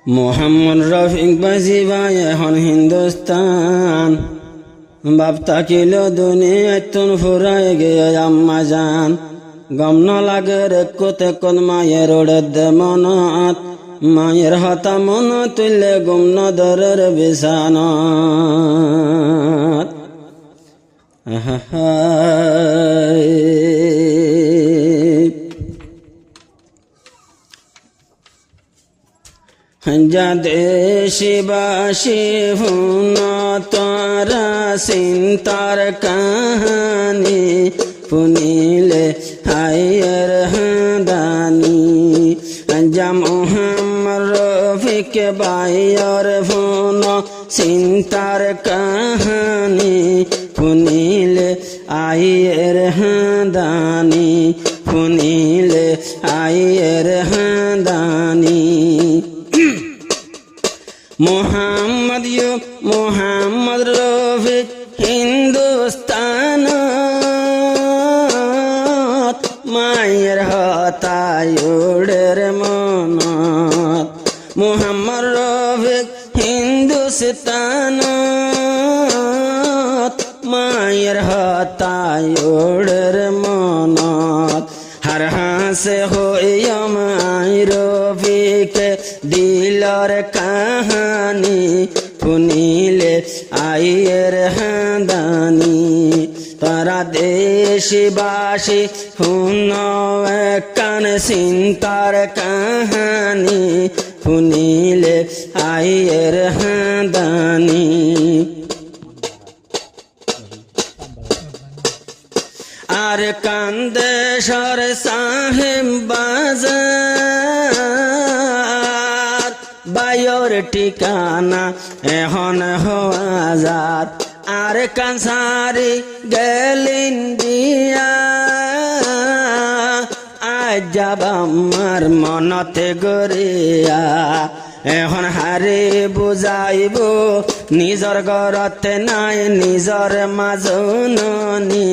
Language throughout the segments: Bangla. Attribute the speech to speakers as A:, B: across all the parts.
A: মোহাম্মদ রফিক বাজি ভাই এখন হিন্দুস্তান বাপ তাকিল দুনিয়ায় তুন ফুরায় গিয়ে আম্মা জান গম ন লাগে রে কোতে কোন মায়ের ওড়ে দে মনত মায়ের হতা মন তুললে গুম ন দরের বিছানত দেশবাসী হুন তারা চিন্তার কাহানি শুনিলে হায়ের হাদানি যা মোহাম্মদ রফিক ভাইয়ের হুন চিন্তার কাহানি শুনিলে আয়ের হাদানি শুনিলে আয়ের হাদানি মোহাম্মদ রফিক হিন্দুস্তান মায়ের হতায় ওড়ের মনত মোহাম্মদ রফিক হিন্দুস্তান মায়ের হতায় ওড়ের মনত हर हासे हो माई रफिक दिलर कहानी শুনিলে আইয়ের হাদানি তারা দেশবাসী শুন কান চিন্তার কাহানি শুনিলে আইয়ের হাদানি আর কান্দেশ্বর সাহেব বাজার বায়র ঠিকানা এখন হাজার আর কানসারি গেলিন দিয়া আজ যাব আমার মনতে গরিয়া এখন হারে বুঝাইব নিজর ঘরতে নাই নিজর মাজননি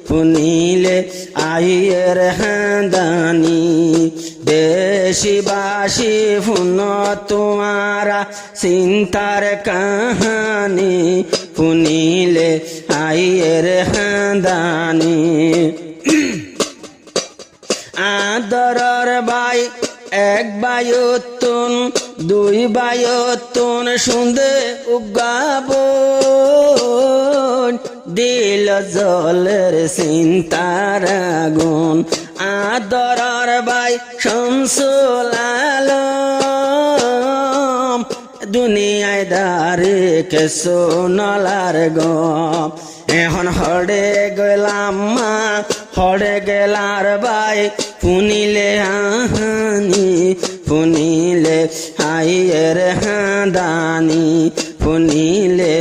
A: শুনিলে আইয়ের হাদানি দেশবাসী শুন তোমারা চিন্তার কাহানি শুনিলে আইয়ের হাদানি আদরর ভাই এক বায়ুতুন দুই বায়ুতুন শুনদে উগাব দিল জলের চিন্তার আগুন আদরর ভাই শামসুল আলম দুনিয়ায় দাঁড়ে কে সোনালার গম এখন হড়ে গেলাম মা হড়ে গেলার ভাই শুনিলে আহানি শুনিলে আইয়ের হাদানি শুনিলে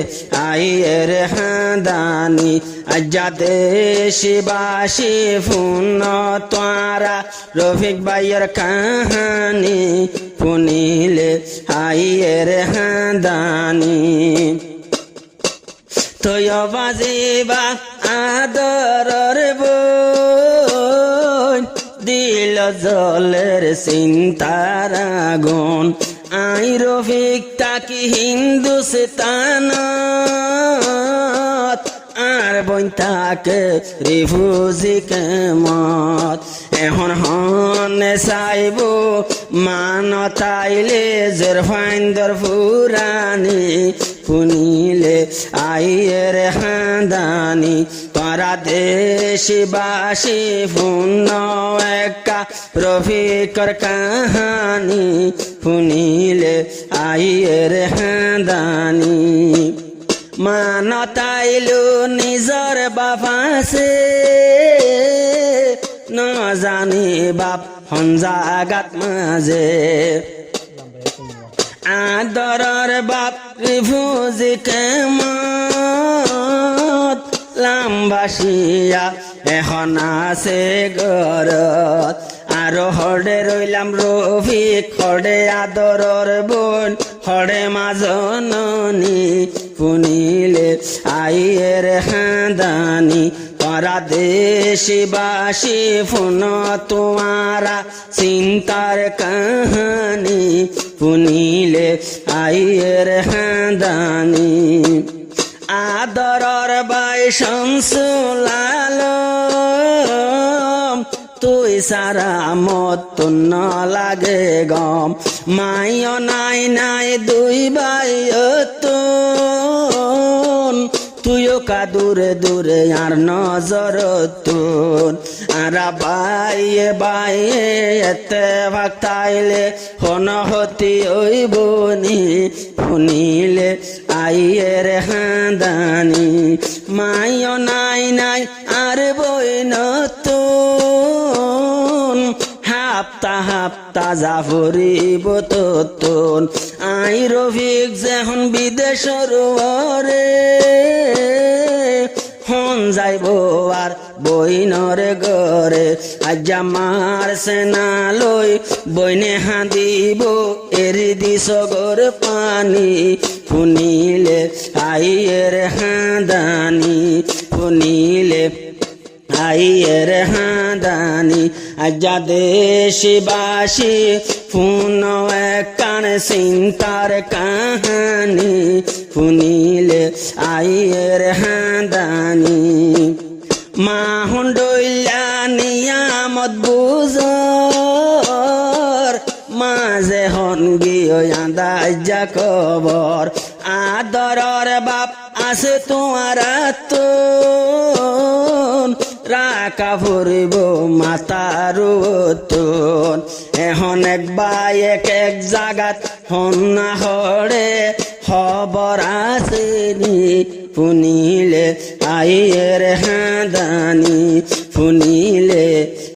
A: আইয়ের হাদানি আজ্জা দেশবাসী শুন তারা রফিক ভাইয়ের কাহানি শুনিলে আইয়ের হাদানি তয় বাজিবা আদরর বই দিল জলের চিন্তার আগুন আই রফিক তাকি হিন্দুস্তান আর বই তাকে রিফুজি কেমত এখন হনে চাইব মান তাইলে জেরফাইন্দর ফুরানি শুনিলে আইয়ের হাদানি তারা দেশবাসী শুন একা রফিকর কাহানি শুনিলে আইয়ের হাদানি মান তাইলো নিজর বাপাছে ন জানি বাপ হঞ্জাগাত মাঝে আদরর বাপ রিফুজি কেমত লামবাসিয়া এখন আছে ঘরত আরো হড়ে রইলাম রফিক হড়ে আদরর বোন হড়ে মাজননি শুনিলে আইয়ের হাদানি আরা দেশবাসী ফুন তোমারা চিন্তার কাহানি শুনিলে আইয়ের হাঁদানি আদরর বাই শামসুল তুই সারা মত ন লাগে গম মাইও নাই নাই দুই ভাই তুইও কা দূরে দূরে আর নজর তুন আরা বাইয়ে বাইয়ে এতে ভাগতাইলে হন হতি ওই বনি শুনিলে আইয়ের হাঁদানি মাইও নাই নাই আর বই নতুন হাপ্তা হাপ্তা জাফরিব তোন আই রফিক যেহন বিদেশর ওরে হন যাইব আর বইনরে গরে আজ আমার সেনা লই বইনে হাঁদিব এরি দিস গর পানি শুনিলে আইয়ের হাঁদানি শুনিলে আইয়ের হাঁদানি আজা দেশবাসী ফুন কান চিন্তার কাহানি শুনিলে আইয়ের হাঁদানি মা হুন্ডইলা নিয়ামত বুজর মাঝে হন গিয়ে আদা কবর আদরর বাপ আছে তোমার রাখা ফুরিব মাতার এখন এক বাই এক জাগাত হন না হরে খবর আসেনি শুনিলে আইয়ের হাঁদানি শুনিলে